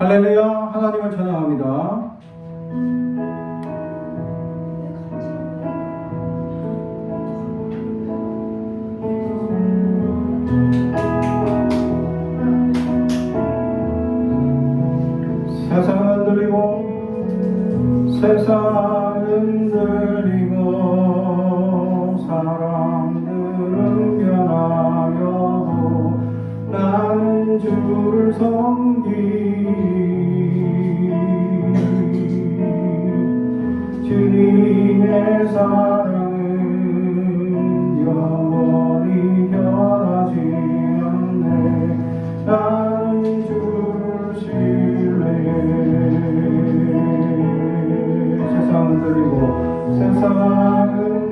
할렐루야, 하나님을 찬양합니다. 세상은 들리고 세상은 들리고 사람들은 변하여도 나는 주를 주님의 사랑은 영원히 변하지 않네. 나는 주를 신뢰해. 세상은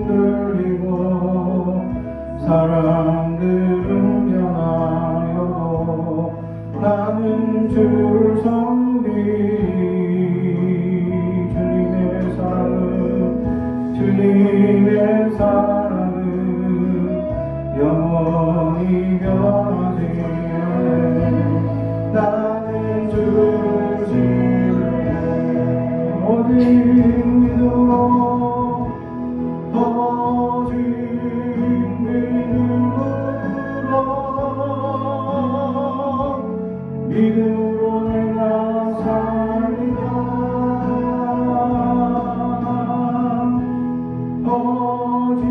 들리고 사람들은 변하여도 나는 주를 섬기. 주님의 사랑은 영원히 변하지 않네. 나는 주를 신뢰해. 오직 믿음으로 내가 살리라. 오직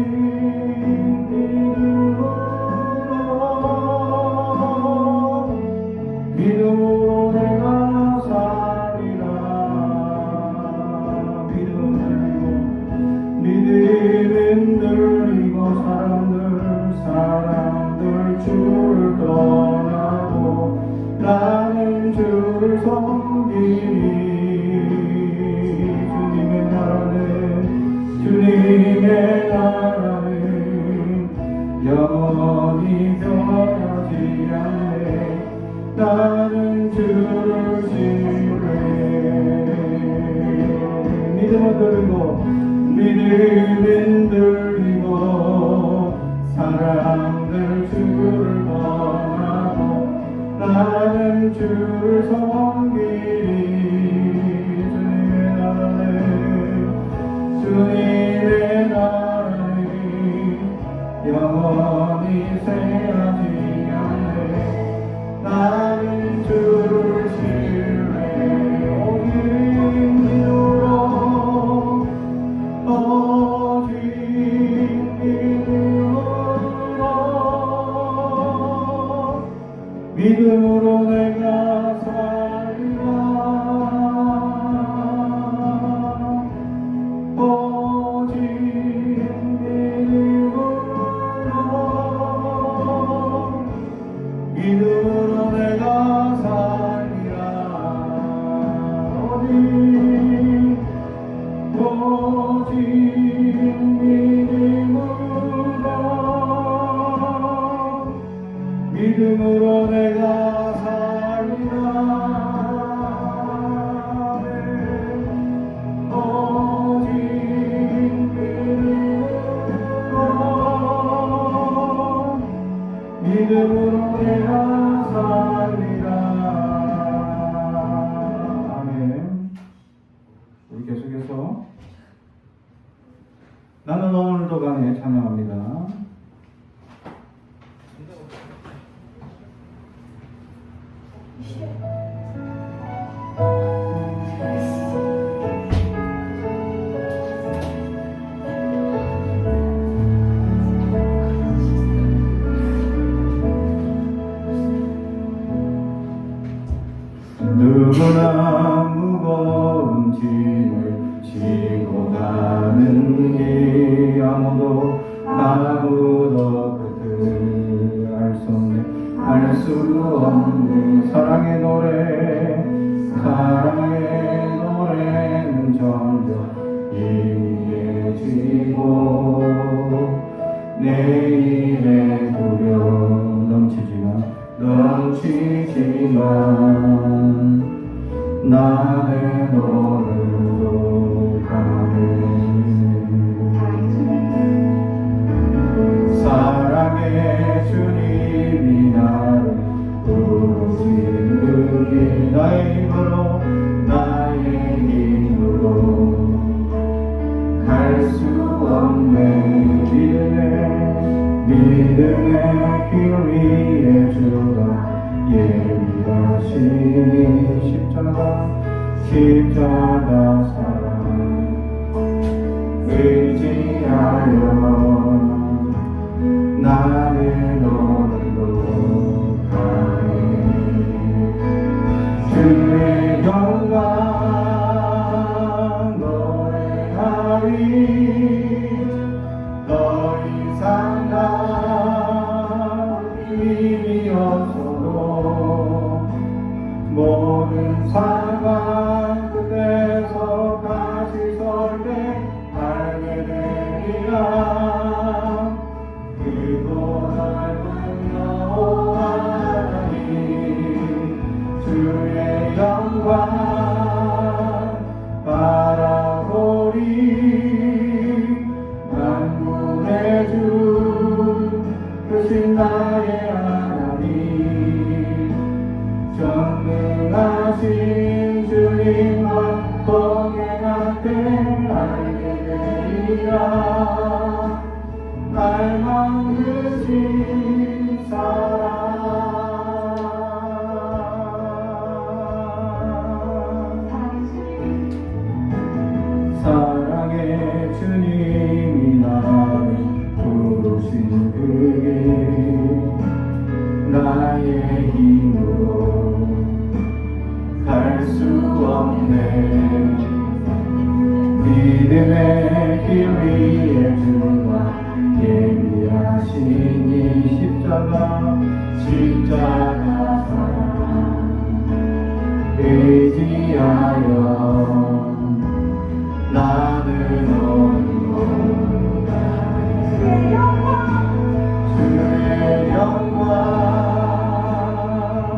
믿음으로 내가 살리라. 믿음은 들리고 사람들 주를 떠나고 나는 주를 섬기니. 주님의 나라는 영원히 변하지 않네. 나는 주를 신뢰해. 믿음은 들리고 사람들 주를 떠나고 나는 주를 섬기니. 주님의 나라는 영원히 새하지 않네. 나는 주를 신뢰해. 오직 믿음으로 내가 살리라. 믿음으로 내가 살리라. 오직 믿음으로 내가 살리라. 오직 믿음으로 내가 살리라. 아멘. 우리 계속해서 나는 오늘도 간에 찬양합니다. 누구나 무거운 짐을 지고 가는 길 아무도 끝을 알 수 없는 사랑의 노래는 점점 희미해지고 내일의 두려움 넘치지만 나의 노래도 강해. 사랑의 주님이 나를 부르시는 나의 힘으로 믿음의 길 위에 주가 예비하신 십자가 사랑 의지하여 나는 오늘도 가네. 주의 영광 노래하리. 더 이상 나 힘이 없어도 모든 상황 끝에서 다시 설 때 알게 되리라. 그곳 넓은 여호와 하나님 주의 영광 바라보리. 만군의 주 크신 나의 하나님 전능하신 주님과 동행할 때 알게 되리라. 날 만드신 사랑 사랑의 주님이 나를 부르신 그게 나의 힘으로 갈 수 없네. 믿음의 길 위에 주가 예비하신 이 십자가 사랑 의지하여 나는 오늘도 주의 영광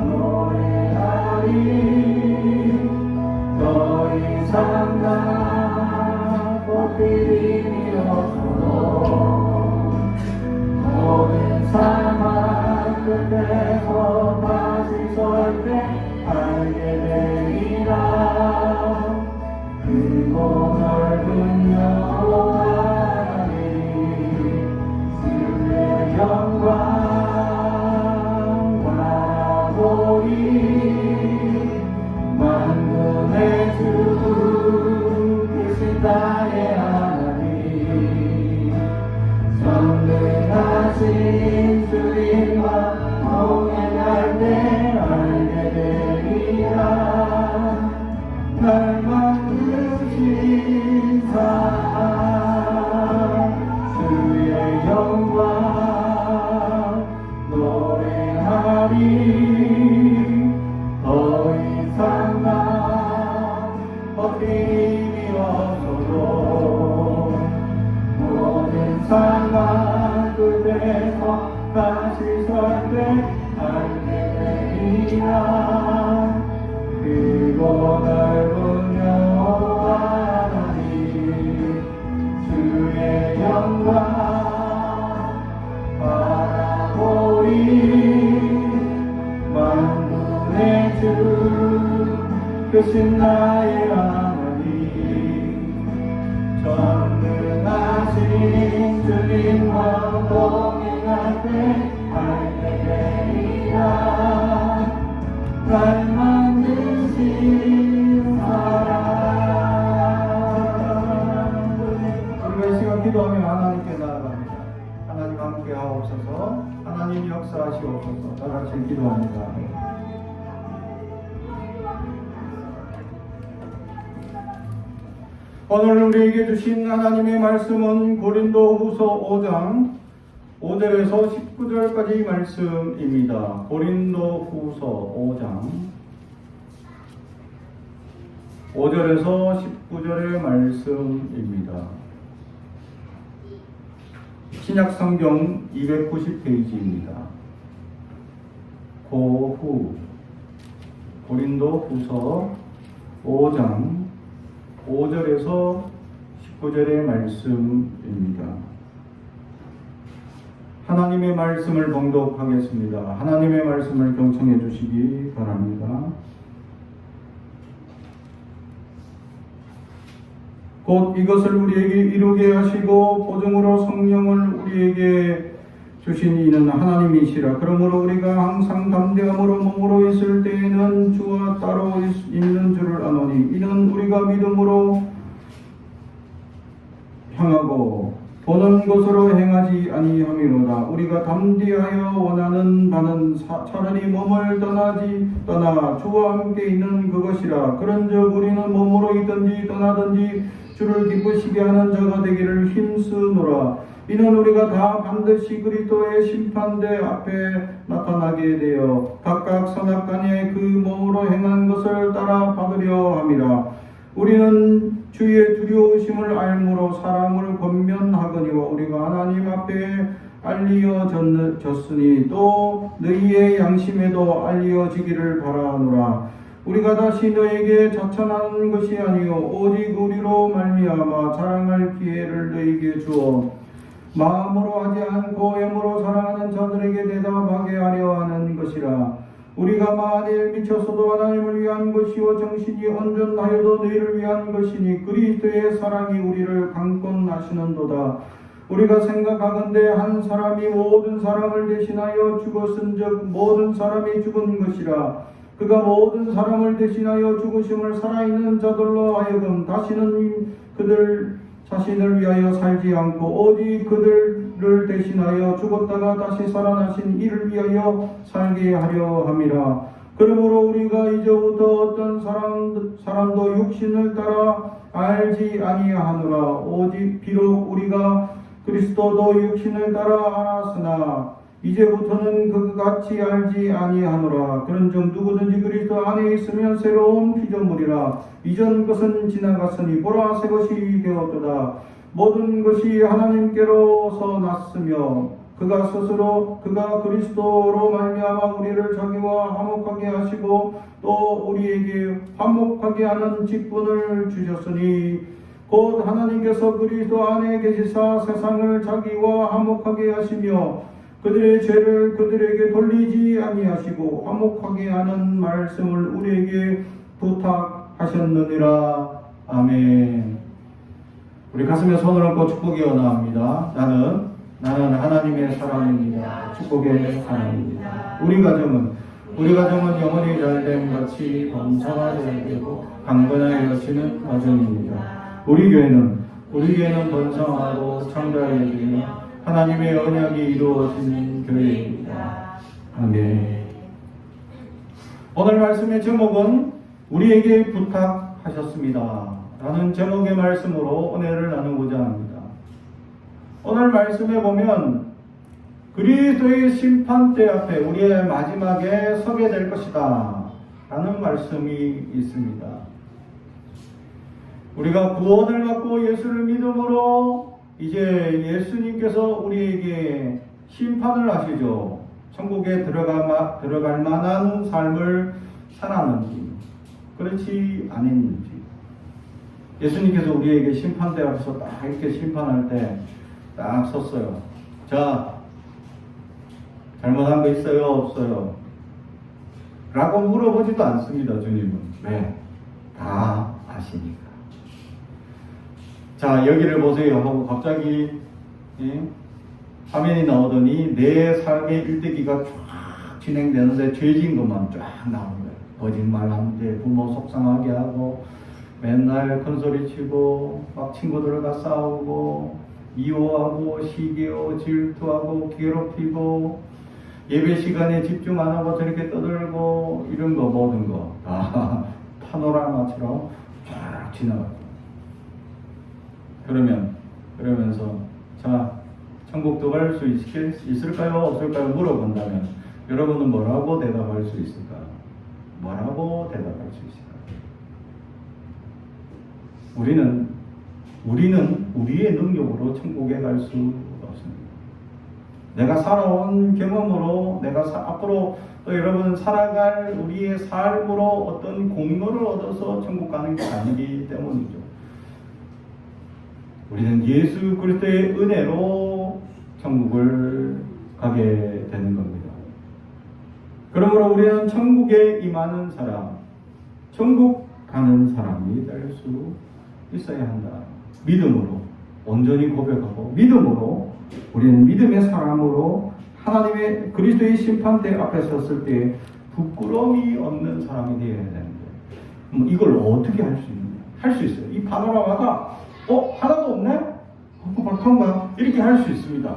노래하리. 더 이상 나 꽃피림이 없어도 모든 상황 끝에서 다시 설 때 알게 되리라. 그곳 넓은 여호와 하나님 주의 영광 바라보리. 만군의 주 크신 나의 하나님 전능하신 주님과 동행할 때 알게 되리라. 날 만드신 사랑 주의 영광 노래하리. 더 이상 나 버팀이 없어도 모든 상황 끝에서 다시 설 때 알게 되리라. 그곳 넓은 여호와 하나님 주의 영광 바라보리. 만군의 주 크신 나의 하나님 전능하신 주님과 동행할 때 알게 되리라. 날 만드신 사랑. 우리가 이 시간 기도하며 하나님께 나아갑니다. 하나님 함께 하옵소서. 하나님 역사하시옵소서. 다 같이 기도합니다. 오늘 우리에게 주신 하나님의 말씀은 고린도후서 5장 5절에서 19절까지 말씀입니다. 고린도후서 5장 5절에서 19절의 말씀입니다. 신약성경 290페이지입니다. 고후 고린도후서 5장 5절에서 19절의 말씀입니다. 하나님의 말씀을 봉독하겠습니다. 하나님의 말씀을 경청해 주시기 바랍니다. 곧 이것을 우리에게 이루게 하시고 보증으로 성령을 우리에게 주신 이는 하나님이시라. 그러므로 우리가 항상 담대함으로 몸으로 있을 때에는 주와 따로 있는 줄을 아노니 이는 우리가 믿음으로 향하고 보는 것으로 행하지 아니함이로다. 우리가 담대하여 원하는 바는 차라리 몸을 떠나 주와 함께 있는 그것이라. 그런즉 우리는 몸으로 있든지 떠나든지 주를 기쁘시게 하는 자가 되기를 힘쓰노라. 이는 우리가 다 반드시 그리스도의 심판대 앞에 나타나게 되어 각각 선악간에 그 몸으로 행한 것을 따라 받으려 함이라. 우리는 주의 두려우심을 알므로 사람을 권면하거니와 우리가 하나님 앞에 알리어졌으니 또 너희의 양심에도 알리어지기를 바라노라. 우리가 다시 너에게 자천하는 것이 아니요 오직 우리로 말미암아 자랑할 기회를 너에게 주어 마음으로 하지 않고 애무로 사랑하는 자들에게 대답하게 하려 하는 것이라. 우리가 만일 미쳐서도 하나님을 위한 것이요 정신이 온전하여도 너희를 위한 것이니 그리스도의 사랑이 우리를 강권하시는도다. 우리가 생각하건대 한 사람이 모든 사람을 대신하여 죽었은즉 모든 사람이 죽은 것이라. 그가 모든 사람을 대신하여 죽으심을 살아있는 자들로 하여금 다시는 그들 자신을 위하여 살지 않고 오직 그들을 대신하여 죽었다가 다시 살아나신 이를 위하여 살게 하려 함이라. 그러므로 우리가 이제부터 어떤 사람도 육신을 따라 알지 아니하노라. 오직 비록 우리가 그리스도도 육신을 따라 알았으나 이제부터는 그같이 알지 아니하노라. 그런즉 누구든지 그리스도 안에 있으면 새로운 피조물이라. 이전 것은 지나갔으니 보라 새 것이 되었도다. 모든 것이 하나님께로서 났으며 그가 그리스도로 말미암아 우리를 자기와 화목하게 하시고 또 우리에게 화목하게 하는 직분을 주셨으니 곧 하나님께서 그리스도 안에 계시사 세상을 자기와 화목하게 하시며 그들의 죄를 그들에게 돌리지 아니하시고 화목하게 하는 말씀을 우리에게 부탁하셨느니라. 아멘. 우리 가슴에 손을 얹고 축복이 원합니다. 나는 하나님의 사랑입니다. 축복의 사랑입니다. 우리 가정은 영원히 잘됨 같이 번성하게 되고 강건하게 여시는 가정입니다. 우리 교회는 번성하고 창대하게 하나님의 언약이 이루어지는 교회입니다. 아멘. 오늘 말씀의 제목은 우리에게 부탁하셨습니다 라는 제목의 말씀으로 은혜를 나누고자 합니다. 오늘 말씀에 보면 그리스도의 심판대 앞에 우리의 마지막에 서게 될 것이다 라는 말씀이 있습니다. 우리가 구원을 받고 예수를 믿음으로 이제 예수님께서 우리에게 심판을 하시죠. 천국에 들어갈 만한 삶을 살았는지 그렇지 않았는지. 예수님께서 우리에게 심판대 앞에서 딱 이렇게 심판할 때 딱 섰어요. 자, 잘못한 거 있어요? 없어요? 라고 물어보지도 않습니다. 주님은. 왜? 다 아시니까. 자, 여기를 보세요 하고 갑자기 화면이 나오더니 내 삶의 일대기가 쫙 진행되는데 죄진 것만 쫙 나오는 거예요. 거짓말하는데 부모 속상하게 하고 맨날 큰소리치고 막 친구들과 싸우고 미워하고 시기하고 질투하고 괴롭히고 예배 시간에 집중 안 하고 저렇게 떠들고 이런 거 모든 거 다 파노라마처럼 쫙 지나가요. 그러면서 자, 천국 들어갈 수 있을까요? 없을까요? 물어본다면 여러분은 뭐라고 대답할 수 있을까? 뭐라고 대답할 수 있을까? 우리는 우리의 능력으로 천국에 갈 수 없습니다. 내가 살아온 경험으로 내가 앞으로 또 여러분 살아갈 우리의 삶으로 어떤 공로를 얻어서 천국 가는 게 아니기 때문이죠. 우리는 예수 그리스도의 은혜로 천국을 가게 되는 겁니다. 그러므로 우리는 천국에 임하는 사람, 천국 가는 사람이 될 수 있어야 한다. 믿음으로 온전히 고백하고 믿음으로 우리는 믿음의 사람으로 하나님의 그리스도의 심판대 앞에 섰을 때 부끄러움이 없는 사람이 되어야 되는데 이걸 어떻게 할 수 있느냐? 할 수 있어요. 이 파노라마가 하나도 없네? 박통가 이렇게 할 수 있습니다.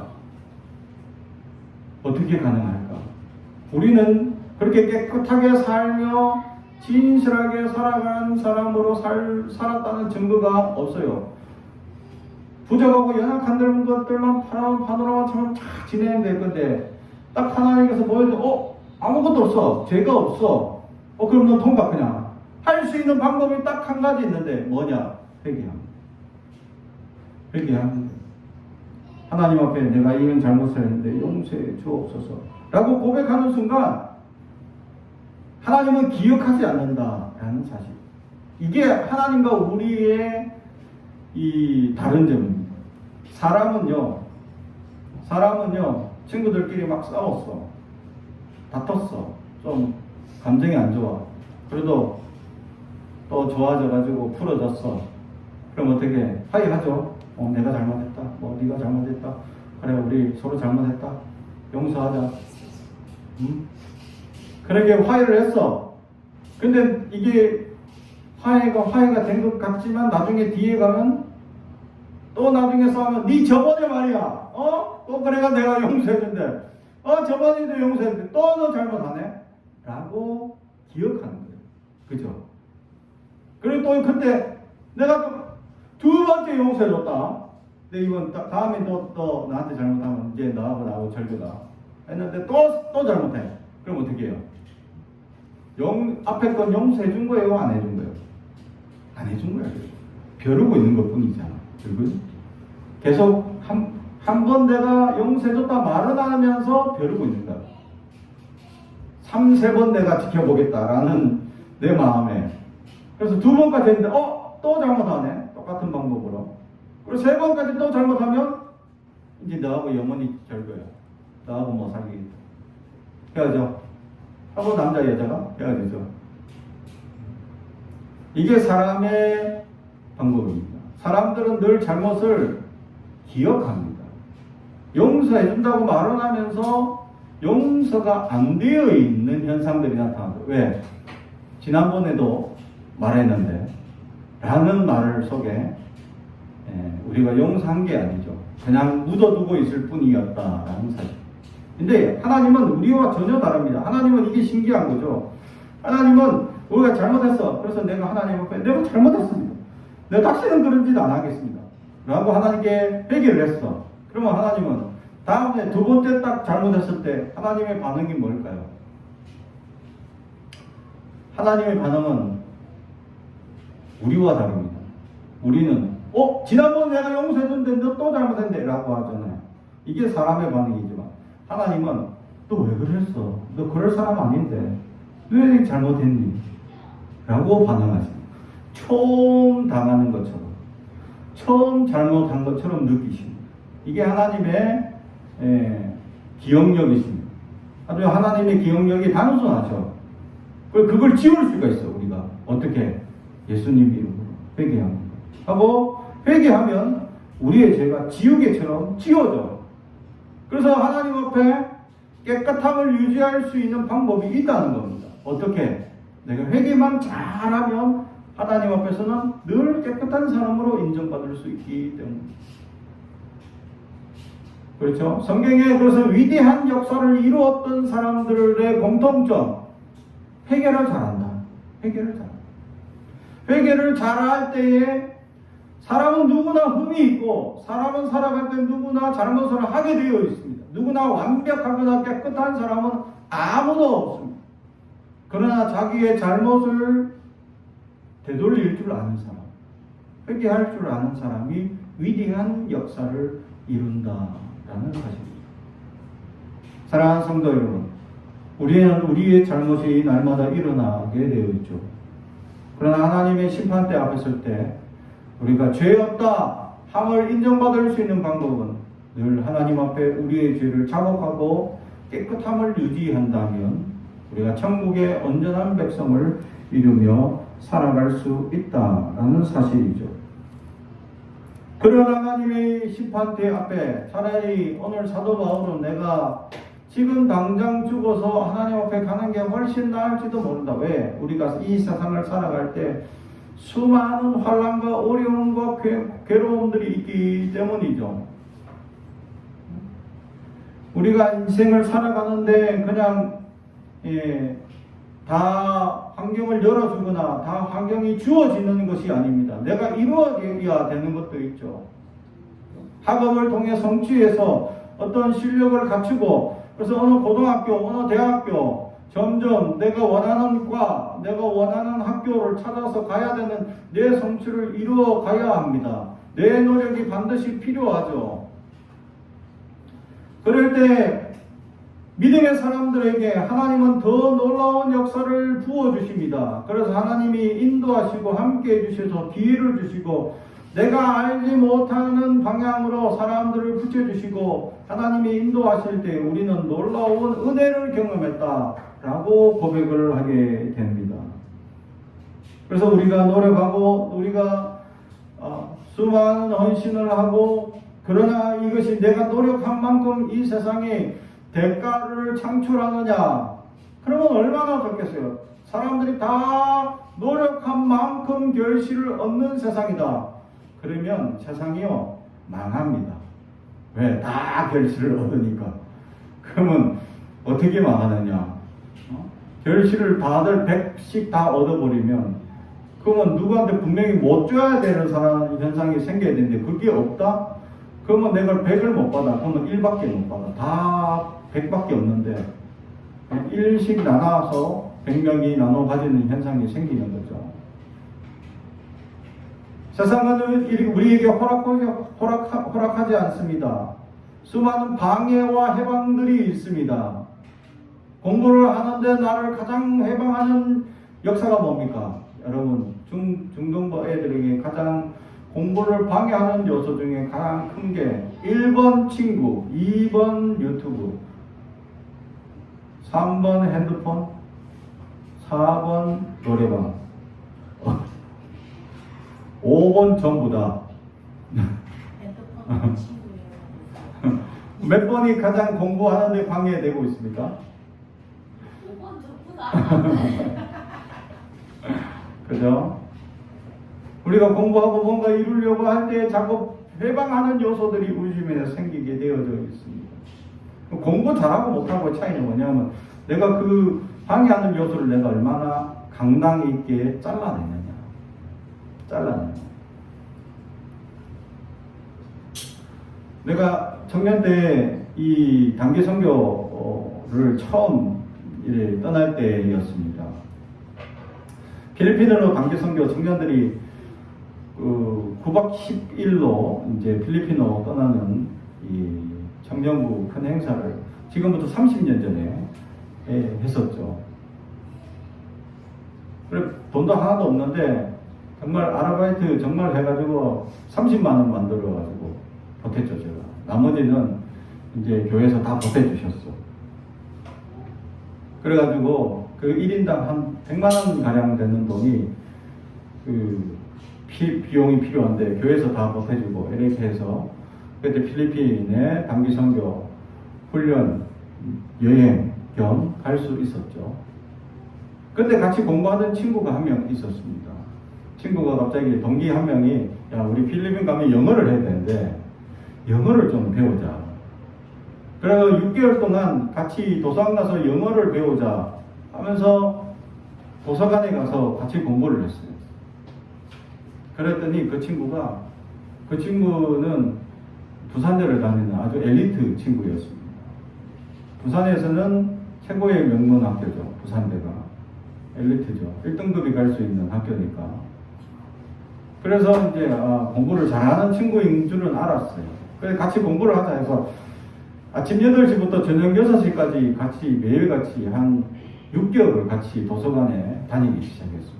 어떻게 가능할까? 우리는 그렇게 깨끗하게 살며 진실하게 살아가는 사람으로 살았다는 증거가 없어요. 부족하고 연약한 것들만 파노라마처럼 쫙 지내면 될 건데 딱 하나님께서 보여줘 아무것도 없어. 죄가 없어. 그럼 너 통과 그냥. 할 수 있는 방법이 딱 한 가지 있는데 뭐냐? 회개하는 거예요. 하나님 앞에 내가 이런 잘못을 했는데 용서해 주옵소서 라고 고백하는 순간 하나님은 기억하지 않는다라는 사실. 이게 하나님과 우리의 이 다른 점입니다. 사람은요 친구들끼리 막 싸웠어. 다퉜어. 좀 감정이 안 좋아. 그래도 또 좋아져가지고 풀어졌어. 그럼 어떻게 화해하죠? 내가 잘못했다. 네가 잘못했다. 그래 우리 서로 잘못했다. 용서하자. 그렇게 화해를 했어. 근데 이게 화해가 된 것 같지만 나중에 뒤에 가면 또 나중에 싸우면 네 저번에 말이야. 또 그래가 내가 용서했는데 저번에도 용서했는데 또 너 잘못하네? 라고 기억하는 거예요. 그죠? 그리고 또 그때 내가 또 두 번째 용서해줬다. 근데 이번 다음에 또 나한테 잘못하면 이제 나하고 절교다. 했는데 또 잘못해. 그럼 어떻게 해요? 앞에 건 용서해준 거예요? 안 해준 거예요? 안 해준 거예요. 벼르고 있는 것 뿐이잖아. 그리고 계속 한 번 내가 용서해줬다 말은 안 하면서 벼르고 있는 거야. 3, 4번 내가 지켜보겠다라는 내 마음에. 그래서 2번까지 했는데 또 잘못하네. 똑같은 방법으로. 그리고 3번까지 또 잘못하면 이제 너하고 영원히 절거야. 너하고 뭐 살기 헤어져. 하고 남자 여자가 헤어지죠. 이게 사람의 방법입니다. 사람들은 늘 잘못을 기억합니다. 용서해준다고 말은 하면서 용서가 안 되어 있는 현상들이 나타나죠. 왜? 지난번에도 말했는데 라는 말 속에 우리가 용서한 게 아니죠. 그냥 묻어두고 있을 뿐이었다라는 사실. 근데 하나님은 우리와 전혀 다릅니다. 하나님은 이게 신기한 거죠. 하나님은 우리가 잘못했어. 그래서 내가 하나님 앞에 내가 잘못했습니다. 내가 다시는 그런 짓 안 하겠습니다. 라고 하나님께 회개를 했어. 그러면 하나님은 다음에 2번째 딱 잘못했을 때 하나님의 반응이 뭘까요? 하나님의 반응은 우리와 다릅니다. 우리는 지난번에 내가 용서했는데 너 또 잘못했네 라고 하잖아요. 이게 사람의 반응이지만 하나님은 너 왜 그랬어? 너 그럴 사람 아닌데 왜 잘못했니? 라고 반응하십니다. 처음 당하는 것처럼 처음 잘못한 것처럼 느끼십니다. 이게 하나님의 기억력이십니다. 아주 하나님의 기억력이 단순하죠. 그걸 지울 수가 있어. 우리가 어떻게 예수님 이름으로 회개합니다. 하고 회개하면 우리의 죄가 지우개처럼 지워져. 그래서 하나님 앞에 깨끗함을 유지할 수 있는 방법이 있다는 겁니다. 어떻게? 내가 회개만 잘하면 하나님 앞에서는 늘 깨끗한 사람으로 인정받을 수 있기 때문입니다. 그렇죠? 성경에 그래서 위대한 역사를 이루었던 사람들의 공통점, 회개를 잘한다. 회개를 잘할 때에 사람은 누구나 흠이 있고 사람은 살아갈 때 누구나 잘못을 하게 되어 있습니다. 누구나 완벽하거나 깨끗한 사람은 아무도 없습니다. 그러나 자기의 잘못을 되돌릴 줄 아는 사람, 회개할 줄 아는 사람이 위대한 역사를 이룬다라는 사실입니다. 사랑하는 성도 여러분, 우리는 우리의 잘못이 날마다 일어나게 되어 있죠. 그러나 하나님의 심판대 앞에 설 때 우리가 죄 없다 함을 인정받을 수 있는 방법은 늘 하나님 앞에 우리의 죄를 자복하고 깨끗함을 유지한다면 우리가 천국의 온전한 백성을 이루며 살아갈 수 있다라는 사실이죠. 그런 하나님의 심판대 앞에 차라리 오늘 사도 바울은 내가 지금 당장 죽어서 하나님 앞에 가는 게 훨씬 나을지도 모른다. 왜? 우리가 이 세상을 살아갈 때 수많은 환난과 어려움과 괴로움들이 있기 때문이죠. 우리가 인생을 살아가는데 그냥 다 환경을 열어주거나 다 환경이 주어지는 것이 아닙니다. 내가 이루어져야 되는 것도 있죠. 학업을 통해 성취해서 어떤 실력을 갖추고, 그래서 어느 고등학교, 어느 대학교, 점점 내가 원하는 과, 내가 원하는 학교를 찾아서 가야 되는 내 성취를 이루어 가야 합니다. 내 노력이 반드시 필요하죠. 그럴 때 믿음의 사람들에게 하나님은 더 놀라운 역사를 부어주십니다. 그래서 하나님이 인도하시고 함께 해주셔서 기회를 주시고, 내가 알지 못하는 방향으로 사람들을 붙여주시고 하나님이 인도하실 때 우리는 놀라운 은혜를 경험했다라고 고백을 하게 됩니다. 그래서 우리가 노력하고 우리가 수많은 헌신을 하고, 그러나 이것이 내가 노력한 만큼 이 세상에 대가를 창출하느냐? 그러면 얼마나 좋겠어요. 사람들이 다 노력한 만큼 결실을 얻는 세상이다. 그러면 세상이요 망합니다. 왜? 다 결실을 얻으니까. 그러면 어떻게 망하느냐? 결실을 다들 100씩 다 얻어버리면 그러면 누구한테 분명히 못 줘야 되는 현상이 생겨야 되는데 그게 없다? 그러면 내가 100을 못 받아. 그러면 1밖에 못 받아. 다 100밖에 없는데 1씩 나눠서 100명이 나눠 가지는 현상이 생기는 거죠. 세상은 우리에게 허락하지 않습니다. 수많은 방해와 해방들이 있습니다. 공부를 하는데 나를 가장 해방하는 역사가 뭡니까? 여러분, 중등부 애들에게 가장 공부를 방해하는 요소 중에 가장 큰 게 1번 친구, 2번 유튜브, 3번 핸드폰, 4번 노래방, 5번 전부 다. 몇 번이 가장 공부하는데 방해되고 있습니까? 5번 전부 다. 그죠? 우리가 공부하고 뭔가 이루려고 할 때 자꾸 해방하는 요소들이 우리 주변에 생기게 되어져 있습니다. 공부 잘하고 못하고 차이는 뭐냐면 내가 그 방해하는 요소를 내가 얼마나 강당 있게 잘라내느냐. 내가 청년 때 이 단기 선교를 처음 떠날 때였습니다. 필리핀으로 단기 선교 청년들이 9박 10일로 이제 필리핀으로 떠나는 이 청년부 큰 행사를 지금부터 30년 전에 했었죠. 그래 돈도 하나도 없는데 정말 아르바이트 정말 해가지고 30만 원 만들어가지고 보탰죠 제가. 나머지는 이제 교회에서 다 보태주셨어. 그래가지고 그 1인당 한 100만 원 가량 되는 돈이 그 비용이 필요한데 교회에서 다 보태주고 이렇게 해서 그때 필리핀에 단기 선교 훈련 여행 겸 갈 수 있었죠. 그때 같이 공부하던 친구가 한 명 있었습니다. 친구가 갑자기 동기 한 명이 야 우리 필리핀 가면 영어를 해야 되는데 영어를 좀 배우자. 그래서 6개월 동안 같이 도서관 가서 영어를 배우자 하면서 도서관에 가서 같이 공부를 했어요. 그랬더니 그 친구는 부산대를 다니는 아주 엘리트 친구였습니다. 부산에서는 최고의 명문 학교죠. 부산대가 엘리트죠. 1등급이 갈 수 있는 학교니까. 그래서 이제 공부를 잘하는 친구인 줄은 알았어요. 그래서 같이 공부를 하자 해서 아침 8시부터 저녁 6시까지 같이 매일같이 한 6개월을 같이 도서관에 다니기 시작했습니다.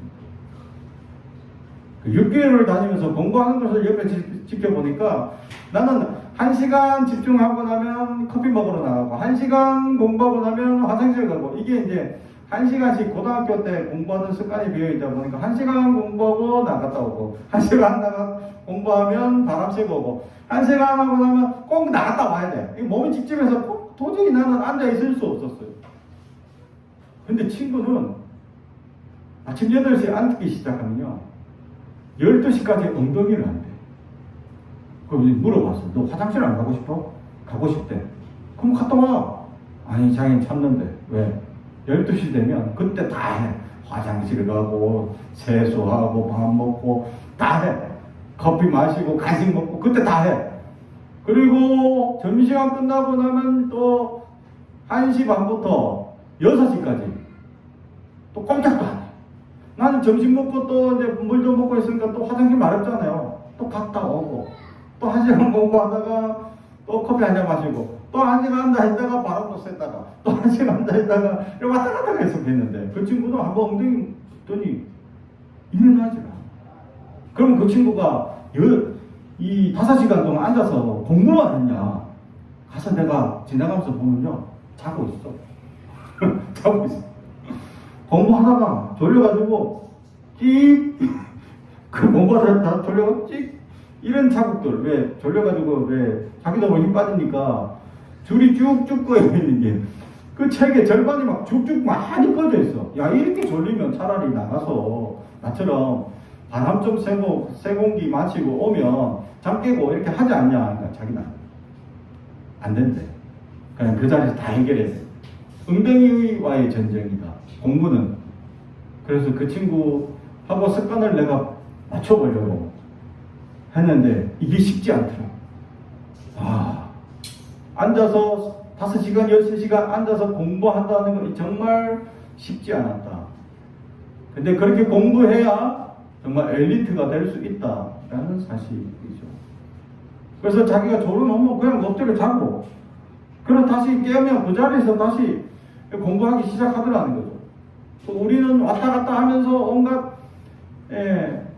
그 6개월을 다니면서 공부하는 것을 옆에 지켜보니까 나는 1시간 집중하고 나면 커피 먹으러 나가고 1시간 공부하고 나면 화장실 가고 이게 이제 1시간씩 고등학교 때 공부하던 습관이 배어있다 보니까 1시간 공부하고 나갔다 오고 1시간 공부하면 바람 쐬고 오고 1시간 하고 나면 꼭 나갔다 와야 돼. 몸이 찝찝해서 꼭 도저히 나는 앉아 있을 수 없었어요. 근데 친구는 아침 8시에 앉기 시작하면요 12시까지 엉덩이를 안 돼. 그럼 물어봤어. 너 화장실 안 가고 싶어? 가고 싶대. 그럼 갔다 와. 아니 자기는 참는데. 왜? 12시 되면 그때 다 해. 화장실 가고 세수하고 밥 먹고 다 해. 커피 마시고 간식 먹고 그때 다 해. 그리고 점심시간 끝나고 나면 또 1시 반부터 6시까지 또 꼼짝도 안 해. 나는 점심 먹고 또 이제 물도 먹고 있으니까 또 화장실 마렵잖아요. 또 갔다 오고 또 1시간 공부하다가 또 커피 한잔 마시고 또 1시간 앉아 있다가 바람 또 쐈다가 또 1시간 앉아 있다가 이렇게 왔다 갔다 계속 했는데 그 친구도 한번 엉덩이 줬더니 일어나지 않아. 그럼 그 친구가 이 5시간 동안 앉아서 공부만 했냐? 가서 내가 지나가면서 보면요 자고 있어. 자고 있어. 공부하다가 졸려가지고 찍 그 공부하다가 졸려가지고 찍 이런 자국들. 왜 졸려가지고 왜 자기도 힘 빠지니까 줄이 쭉쭉 꺼여 있는 게 그 책의 절반이 막 쭉쭉 많이 꺼져 있어. 야 이렇게 졸리면 차라리 나가서 나처럼 바람 좀 쐬고 새 공기 마시고 오면 잠 깨고 이렇게 하지 않냐. 그러니까 자기는 안 된대. 그냥 그 자리에서 다 해결해. 엉덩이와의 전쟁이다 공부는. 그래서 그 친구하고 습관을 내가 맞춰보려고 했는데 이게 쉽지 않더라. 앉아서 5시간 6시간 앉아서 공부한다는 건 정말 쉽지 않았다. 근데 그렇게 공부해야 정말 엘리트가 될 수 있다라는 사실이죠. 그래서 자기가 졸음오면 그냥 엎드려 자고 그럼 다시 깨우면 그 자리에서 다시 공부하기 시작하더라는 거죠. 또 우리는 왔다 갔다 하면서 온갖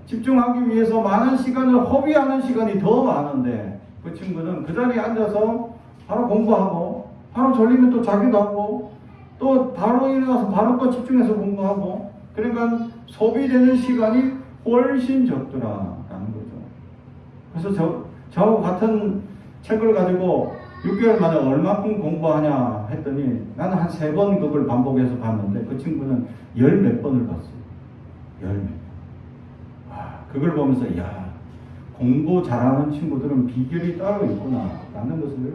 집중하기 위해서 많은 시간을 허비하는 시간이 더 많은데 그 친구는 그 자리에 앉아서 바로 공부하고 바로 졸리면 또 자기도 하고 또 바로 일어나서 바로 또 집중해서 공부하고 그러니까 소비되는 시간이 훨씬 적더라라는 거죠. 그래서 저하고 같은 책을 가지고 6개월 만에 얼마큼 공부하냐 했더니 나는 한 3번 그걸 반복해서 봤는데 그 친구는 10몇 번을 봤어요. 10몇 번. 그걸 보면서 야 공부 잘하는 친구들은 비결이 따로 있구나 라는 것을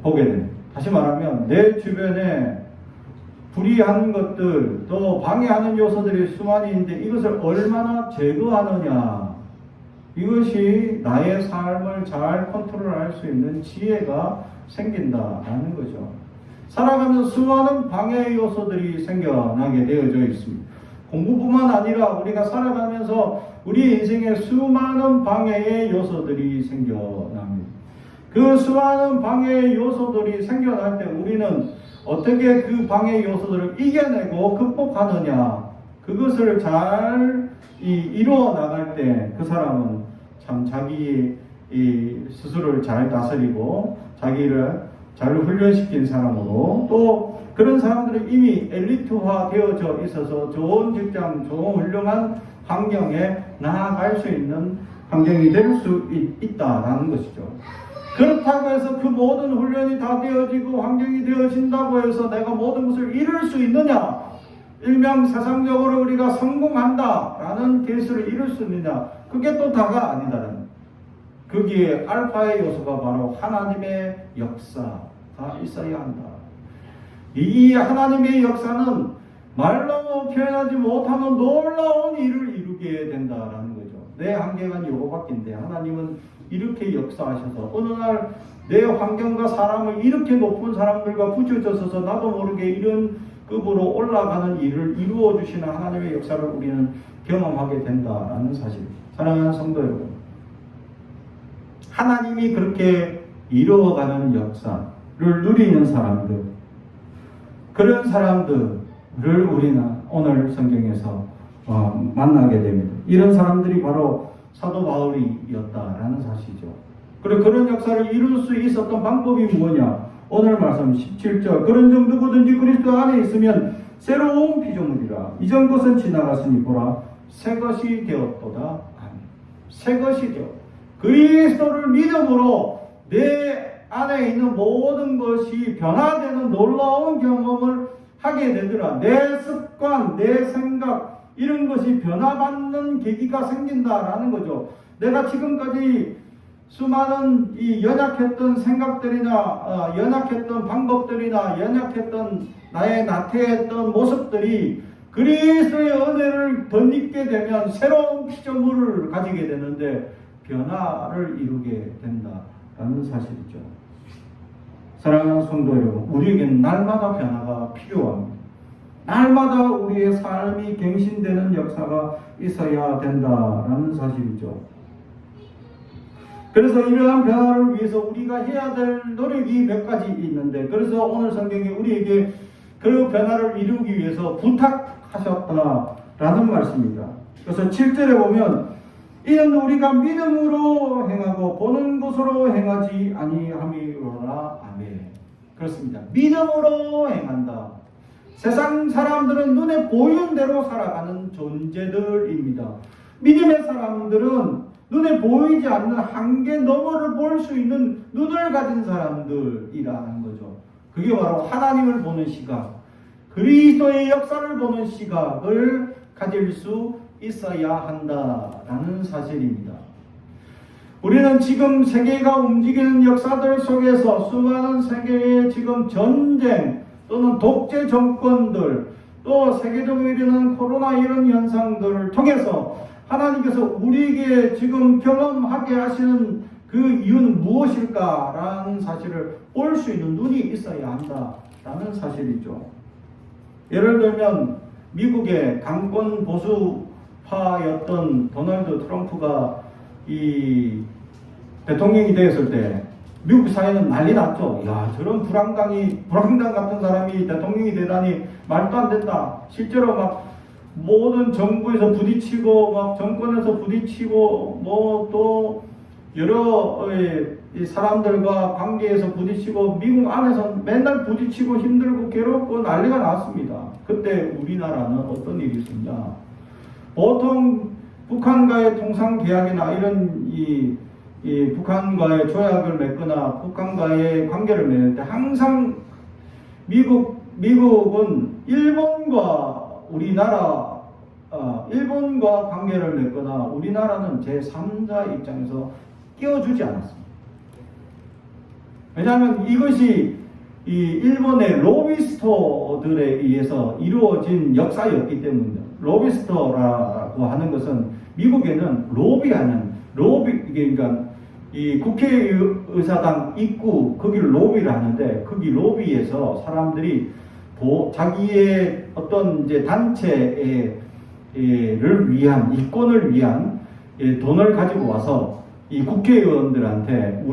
보게 됩니다. 다시 말하면 내 주변에 불이한 것들 또 방해하는 요소들이 수많이 있는데 이것을 얼마나 제거하느냐 이것이 나의 삶을 잘 컨트롤할 수 있는 지혜가 생긴다라는 거죠. 살아가면서 수많은 방해 요소들이 생겨나게 되어져 있습니다. 공부뿐만 아니라 우리가 살아가면서 우리 인생에 수많은 방해의 요소들이 생겨납니다. 그 수많은 방해의 요소들이 생겨날 때 우리는 어떻게 그 방해 요소들을 이겨내고 극복하느냐 그것을 잘 이루어 나갈 때 그 사람은 참 자기 스스로를 잘 다스리고 자기를 잘 훈련시킨 사람으로 또 그런 사람들은 이미 엘리트화 되어져 있어서 좋은 직장, 좋은 훌륭한 환경에 나아갈 수 있는 환경이 될 수 있다라는 것이죠. 그렇다고 해서 그 모든 훈련이 다 되어지고 환경이 되어진다고 해서 내가 모든 것을 이룰 수 있느냐? 일명 세상적으로 우리가 성공한다라는 계수를 이룰 수 있느냐? 그게 또 다가 아니다라는. 거기에 알파의 요소가 바로 하나님의 역사가 있어야 한다. 이 하나님의 역사는 말로 표현하지 못하는 놀라운 일을 이루게 된다라는 거죠. 내 한계가 요거밖인데 하나님은 이렇게 역사하셔서 어느 날 내 환경과 사람을 이렇게 높은 사람들과 붙여져서 나도 모르게 이런 급으로 올라가는 일을 이루어 주시는 하나님의 역사를 우리는 경험하게 된다라는 사실. 사랑하는 성도 여러분, 하나님이 그렇게 이루어가는 역사를 누리는 사람들, 그런 사람들을 우리는 오늘 성경에서 만나게 됩니다. 이런 사람들이 바로 사도 바울이었다라는 사실이죠. 그리고 그런 역사를 이룰 수 있었던 방법이 뭐냐? 오늘 말씀 17절 그런 점 누구든지 그리스도 안에 있으면 새로운 피조물이라 이전 것은 지나갔으니 보라 새 것이 되었도다. 새 것이 되었다. 그리스도를 믿음으로 내 안에 있는 모든 것이 변화되는 놀라운 경험을 하게 되더라. 내 습관, 내 생각 이런 것이 변화받는 계기가 생긴다라는 거죠. 내가 지금까지 수많은 이 연약했던 생각들이나 연약했던 방법들이나 연약했던 나의 나태했던 모습들이 그리스도의 은혜를 덧입게 되면 새로운 피조물을 가지게 되는데 변화를 이루게 된다라는 사실이죠. 사랑하는 성도 여러분, 우리에게는 날마다 변화가 필요합니다. 날마다 우리의 삶이 갱신되는 역사가 있어야 된다라는 사실이죠. 그래서 이러한 변화를 위해서 우리가 해야 될 노력이 몇 가지 있는데, 그래서 오늘 성경에 우리에게 그 변화를 이루기 위해서 부탁하셨다라는 말씀입니다. 그래서 7절에 보면 이는 우리가 믿음으로 행하고 보는 것으로 행하지 아니함이로라. 아멘. 그렇습니다. 믿음으로 행한다. 세상 사람들은 눈에 보이는 대로 살아가는 존재들입니다. 믿음의 사람들은 눈에 보이지 않는 한계 너머를 볼 수 있는 눈을 가진 사람들이라는 거죠. 그게 바로 하나님을 보는 시각, 그리스도의 역사를 보는 시각을 가질 수 있어야 한다라는 사실입니다. 우리는 지금 세계가 움직이는 역사들 속에서 수많은 세계의 지금 전쟁 또는 독재 정권들 또 세계적으로 일어나는 코로나 이런 현상들을 통해서 하나님께서 우리에게 지금 경험하게 하시는 그 이유는 무엇일까라는 사실을 볼 수 있는 눈이 있어야 한다라는 사실이죠. 예를 들면 미국의 강권 보수파였던 도널드 트럼프가 이 대통령이 되었을 때 미국 사회는 난리 났죠. 야, 저런 불황당 같은 사람이 대통령이 되다니 말도 안 된다. 실제로 막 모든 정부에서 부딪히고 막 정권에서 부딪히고 뭐 또 여러 이 사람들과 관계에서 부딪히고 미국 안에서 맨날 부딪히고 힘들고 괴롭고 난리가 났습니다. 그때 우리나라는 어떤 일이 있었냐? 보통 북한과의 통상계약이나 이런 이 북한과의 조약을 맺거나 북한과의 관계를 맺을 때 항상 미국은 일본과 관계를 맺거나 우리나라는 제3자 입장에서 끼워주지 않았습니다. 왜냐하면 이것이 이 일본의 로비스터들에 의해서 이루어진 역사였기 때문입니다. 로비스터라고 하는 것은 미국에는 그러니까 이 국회의사당 입구 거기를 로비를 하는데 거기 로비에서 사람들이 자기의 어떤 이제 단체를 위한 이권을 위한 돈을 가지고 와서 이 국회의원들한테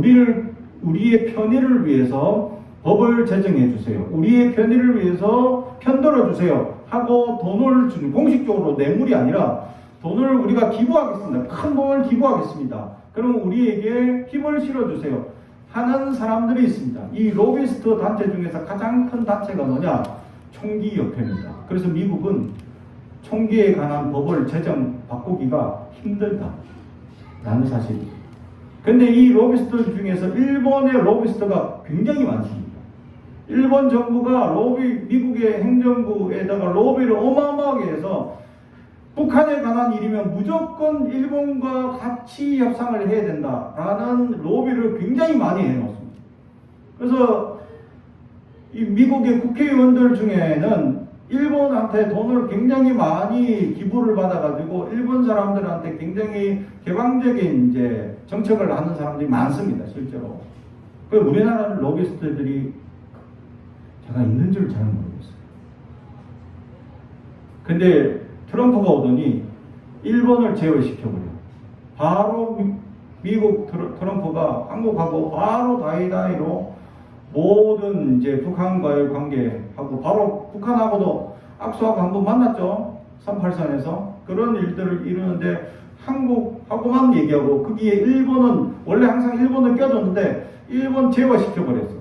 우리의 편의를 위해서 법을 제정해 주세요. 우리의 편의를 위해서 편들어 주세요. 하고 돈을 주는 공식적으로 뇌물이 아니라 돈을 우리가 기부하겠습니다. 큰 돈을 기부하겠습니다. 그럼 우리에게 힘을 실어주세요. 하는 사람들이 있습니다. 이 로비스트 단체 중에서 가장 큰 단체가 뭐냐? 총기협회입니다. 그래서 미국은 총기에 관한 법을 바꾸기가 힘들다라는 사실입니다. 근데 이 로비스트 중에서 일본의 로비스트가 굉장히 많습니다. 일본 정부가 미국의 행정부에다가 로비를 어마어마하게 해서 북한에 관한 일이면 무조건 일본과 같이 협상을 해야 된다라는 로비를 굉장히 많이 해놓습니다. 그래서 이 미국의 국회의원들 중에는 일본한테 돈을 굉장히 많이 기부를 받아가지고 일본 사람들한테 굉장히 개방적인 이제 정책을 하는 사람들이 많습니다, 실제로. 우리나라는 로비스트들이 제가 있는 줄 잘 모르겠어요. 근데 트럼프가 오더니 일본을 제외시켜버려요. 바로 미국 트럼프가 한국하고 바로 다이다이로 모든 이제 북한과의 관계하고 바로 북한하고도 악수하고 한번 만났죠. 38선에서 그런 일들을 이루는데 한국하고만 얘기하고 거기에 일본은 원래 항상 일본을 껴줬는데 일본 제외시켜버렸어.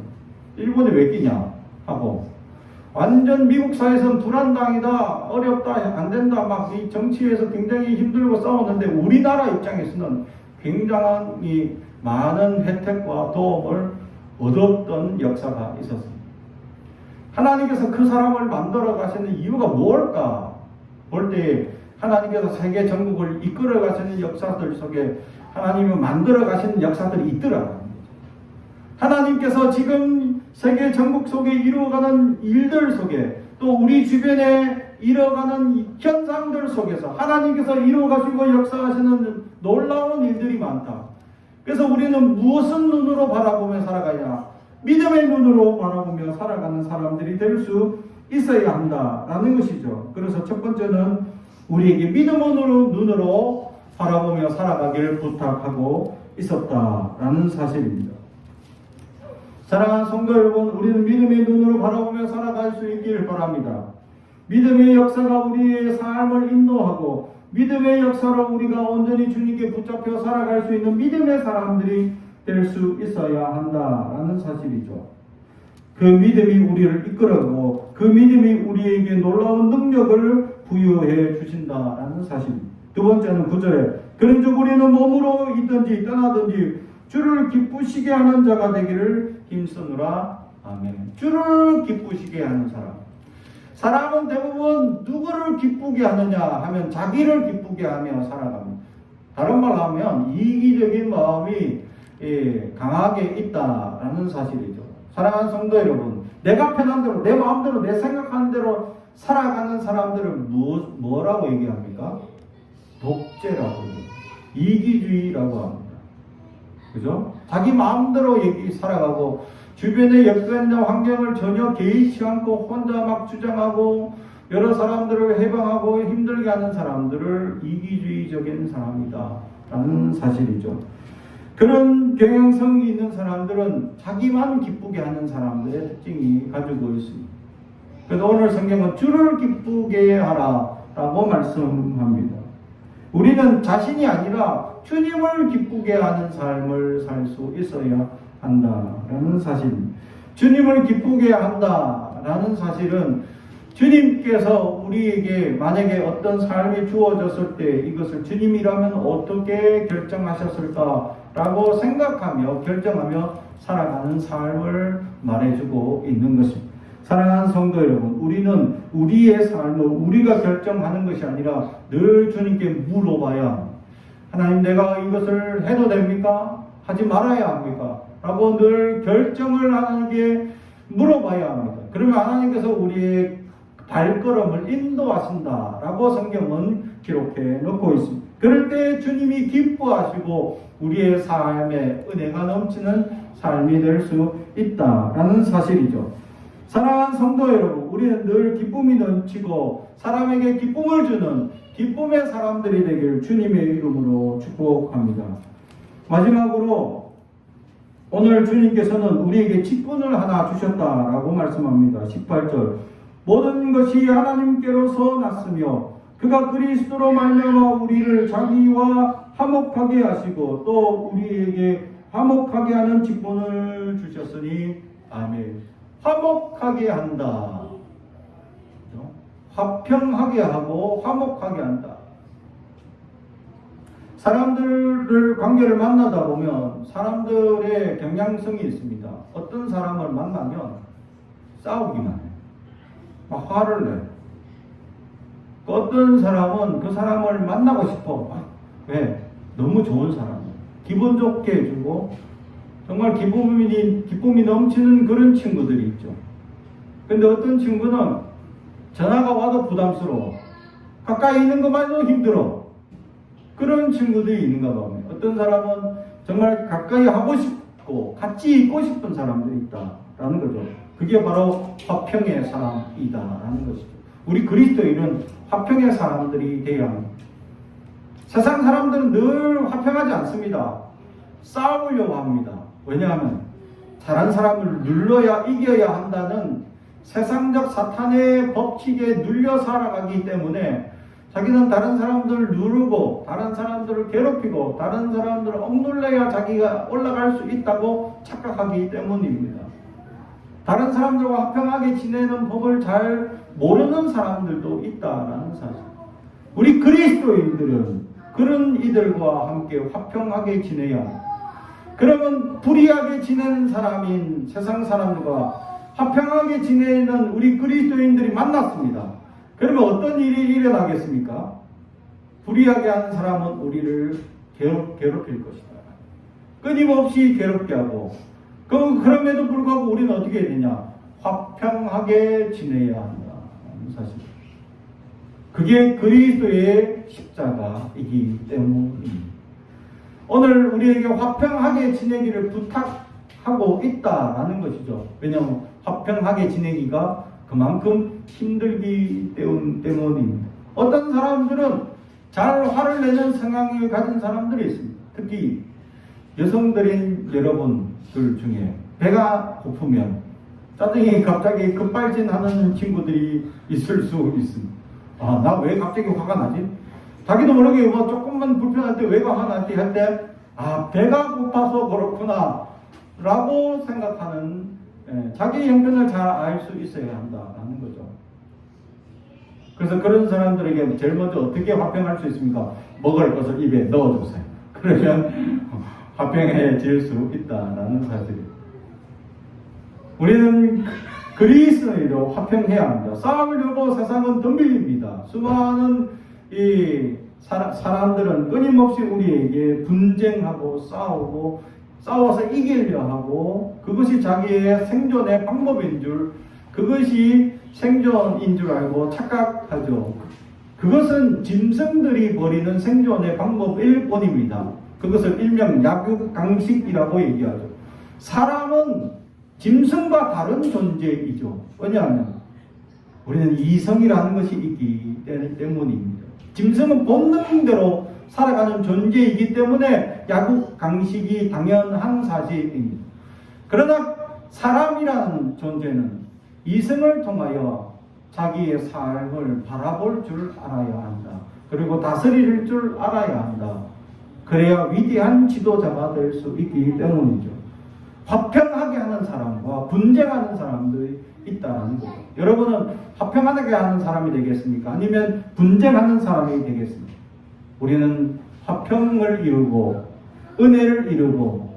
일본이 왜 끼냐 하고 완전 미국 사회에서는 불안당이다, 어렵다, 안 된다, 막 이 정치에서 굉장히 힘들고 싸웠는데 우리나라 입장에서는 굉장한 이 많은 혜택과 도움을 얻었던 역사가 있었습니다. 하나님께서 그 사람을 만들어 가시는 이유가 뭘까 볼 때 하나님께서 세계 전국을 이끌어 가시는 역사들 속에 하나님이 만들어 가시는 역사들이 있더라. 하나님께서 지금 세계 전국 속에 이루어가는 일들 속에 또 우리 주변에 이루어가는 현상들 속에서 하나님께서 이루어가시고 역사하시는 놀라운 일들이 많다. 그래서 우리는 무슨 눈으로 바라보며 살아가냐? 믿음의 눈으로 바라보며 살아가는 사람들이 될 수 있어야 한다라는 것이죠. 그래서 첫 번째는 우리에게 믿음의 눈으로 바라보며 살아가기를 부탁하고 있었다라는 사실입니다. 사랑하는 성도 여러분, 우리는 믿음의 눈으로 바라보며 살아갈 수 있기를 바랍니다. 믿음의 역사가 우리의 삶을 인도하고 믿음의 역사로 우리가 온전히 주님께 붙잡혀 살아갈 수 있는 믿음의 사람들이 될 수 있어야 한다라는 사실이죠. 그 믿음이 우리를 이끌어가고 그 믿음이 우리에게 놀라운 능력을 부여해 주신다라는 사실입니다. 두 번째는 9절에 그런즉 우리는 몸으로 있든지 떠나든지 주를 기쁘시게 하는 자가 되기를 힘쓰느라. 아멘. 주를 기쁘시게 하는 사람. 사람은 대부분 누구를 기쁘게 하느냐 하면 자기를 기쁘게 하며 살아갑니다. 다른 말로 하면 이기적인 마음이 강하게 있다라는 사실이죠. 사랑하는 성도 여러분, 내가 편한 대로 내 마음대로 내 생각하는 대로 살아가는 사람들은 뭐라고 얘기합니까? 독재라고 얘기합니다. 이기주의라고 합니다. 그죠? 자기 마음대로 살아가고 주변의 역사나 환경을 전혀 개의치 않고 혼자 막 주장하고 여러 사람들을 해방하고 힘들게 하는 사람들을 이기주의적인 사람이다 라는 사실이죠. 그런 경향성이 있는 사람들은 자기만 기쁘게 하는 사람들의 특징이 가지고 있습니다. 그래서 오늘 성경은 주를 기쁘게 하라 라고 말씀합니다. 우리는 자신이 아니라 주님을 기쁘게 하는 삶을 살 수 있어야 한다라는 사실입니다. 주님을 기쁘게 한다라는 사실은 주님께서 우리에게 만약에 어떤 삶이 주어졌을 때 이것을 주님이라면 어떻게 결정하셨을까라고 생각하며 결정하며 살아가는 삶을 말해주고 있는 것입니다. 사랑하는 성도 여러분, 우리는 우리의 삶을 우리가 결정하는 것이 아니라 늘 주님께 물어봐야 합니다. 하나님, 내가 이것을 해도 됩니까? 하지 말아야 합니까? 라고 늘 결정을 하나님께 물어봐야 합니다. 그러면 하나님께서 우리의 발걸음을 인도하신다라고 성경은 기록해 놓고 있습니다. 그럴 때 주님이 기뻐하시고 우리의 삶에 은혜가 넘치는 삶이 될 수 있다라는 사실이죠. 사랑하는 성도 여러분, 우리는 늘 기쁨이 넘치고 사람에게 기쁨을 주는 기쁨의 사람들이 되길 주님의 이름으로 축복합니다. 마지막으로 오늘 주님께서는 우리에게 직분을 하나 주셨다라고 말씀합니다. 18절 모든 것이 하나님께로서 났으며 그가 그리스도로 말미암아 우리를 자기와 화목하게 하시고 또 우리에게 화목하게 하는 직분을 주셨으니 아멘. 화목하게 한다. 화평하게 하고 화목하게 한다. 사람들을 관계를 만나다 보면 사람들의 경향성이 있습니다. 어떤 사람을 만나면 싸우기만 해. 막 화를 내. 어떤 사람은 그 사람을 만나고 싶어. 왜? 너무 좋은 사람. 기분 좋게 해주고 정말 기쁨이 넘치는 그런 친구들이 있죠. 근데 어떤 친구는 전화가 와도 부담스러워. 가까이 있는 것만으로 힘들어. 그런 친구들이 있는가 봅니다. 어떤 사람은 정말 가까이 하고 싶고 같이 있고 싶은 사람들이 있다라는 거죠. 그게 바로 화평의 사람이다라는 것이죠. 우리 그리스도인은 화평의 사람들이 되어야 합니다. 세상 사람들은 늘 화평하지 않습니다. 싸우려고 합니다. 왜냐하면 다른 사람을 눌러야 이겨야 한다는 세상적 사탄의 법칙에 눌려 살아가기 때문에 자기는 다른 사람들을 누르고 다른 사람들을 괴롭히고 다른 사람들을 억눌러야 자기가 올라갈 수 있다고 착각하기 때문입니다. 다른 사람들과 화평하게 지내는 법을 잘 모르는 사람들도 있다라는 사실. 우리 그리스도인들은 그런 이들과 함께 화평하게 지내야 합니다. 그러면 불의하게 지내는 사람인 세상 사람들과 화평하게 지내는 우리 그리스도인들이 만났습니다. 그러면 어떤 일이 일어나겠습니까? 불의하게 하는 사람은 우리를 괴롭힐 것이다. 끊임없이 괴롭게 하고, 그럼에도 불구하고 우리는 어떻게 해야 되냐? 화평하게 지내야 한다는 사실. 그게 그리스도의 십자가이기 때문입니다. 오늘 우리에게 화평하게 지내기를 부탁하고 있다라는 것이죠. 왜냐하면 화평하게 지내기가 그만큼 힘들기 때문입니다. 어떤 사람들은 잘 화를 내는 성향을 가진 사람들이 있습니다. 특히 여성들인 여러분들 중에 배가 고프면 짜증이 갑자기 급발진하는 친구들이 있을 수 있습니다. 아, 나 왜 갑자기 화가 나지? 자기도 모르게 뭐 조금만 불편할 때 왜 화가 나지 할 때, 아, 배가 고파서 그렇구나 라고 생각하는, 자기 형편을 잘 알 수 있어야 한다는 거죠. 그래서 그런 사람들에게 제일 먼저 어떻게 화평할 수 있습니까? 먹을 것을 입에 넣어주세요. 그러면 화평해질 수 있다는 사실이에요. 우리는 그리스도로 화평해야 합니다. 싸우려고 세상은 덤빌립니다. 수많은 이 사람들은 끊임없이 우리에게 분쟁하고 싸우고 싸워서 이기려 하고, 그것이 자기의 생존의 방법인 줄, 그것이 생존인 줄 알고 착각하죠. 그것은 짐승들이 벌이는 생존의 방법일 뿐입니다. 그것을 일명 약육강식이라고 얘기하죠. 사람은 짐승과 다른 존재이죠. 왜냐하면 우리는 이성이라는 것이 있기 때문입니다. 짐승은 본능대로 살아가는 존재이기 때문에 약육강식이 당연한 사실입니다. 그러나 사람이라는 존재는 이성을 통하여 자기의 삶을 바라볼 줄 알아야 한다. 그리고 다스릴 줄 알아야 한다. 그래야 위대한 지도자가 될 수 있기 때문이죠. 화평하게 하는 사람과 분쟁하는 사람들이 있다는 거죠. 여러분은 화평하게 하는 사람이 되겠습니까? 아니면 분쟁하는 사람이 되겠습니까? 우리는 화평을 이루고 은혜를 이루고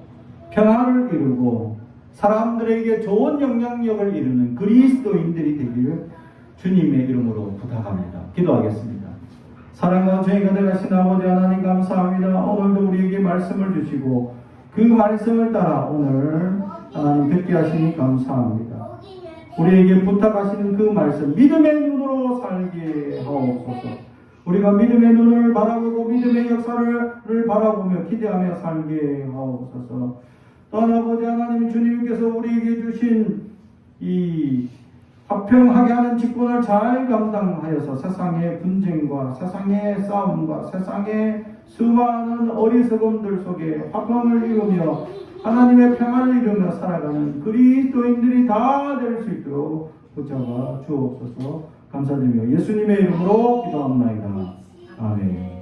평화를 이루고 사람들에게 좋은 영향력을 이루는 그리스도인들이 되기를 주님의 이름으로 부탁합니다. 기도하겠습니다. 사랑과 저희가 되신 아버지 하나님 감사합니다. 오늘도 우리에게 말씀을 주시고 그 말씀을 따라 오늘 하나님 듣게 하시니 감사합니다. 우리에게 부탁하시는 그 말씀 믿음의 눈으로 살게 하옵소서. 우리가 믿음의 눈을 바라보고 믿음의 역사를 바라보며 기대하며 살게 하옵소서. 또한 아버지 하나님 주님께서 우리에게 주신 이 화평하게 하는 직분을 잘 감당하여서 세상의 분쟁과 세상의 싸움과 세상의 수많은 어리석음들 속에 화평을 이루며 하나님의 평안을 이루며 살아가는 그리스도인들이 다 될 수 있도록 붙잡아 주옵소서. 감사드리며 예수님의 이름으로 기도합니다. 아멘.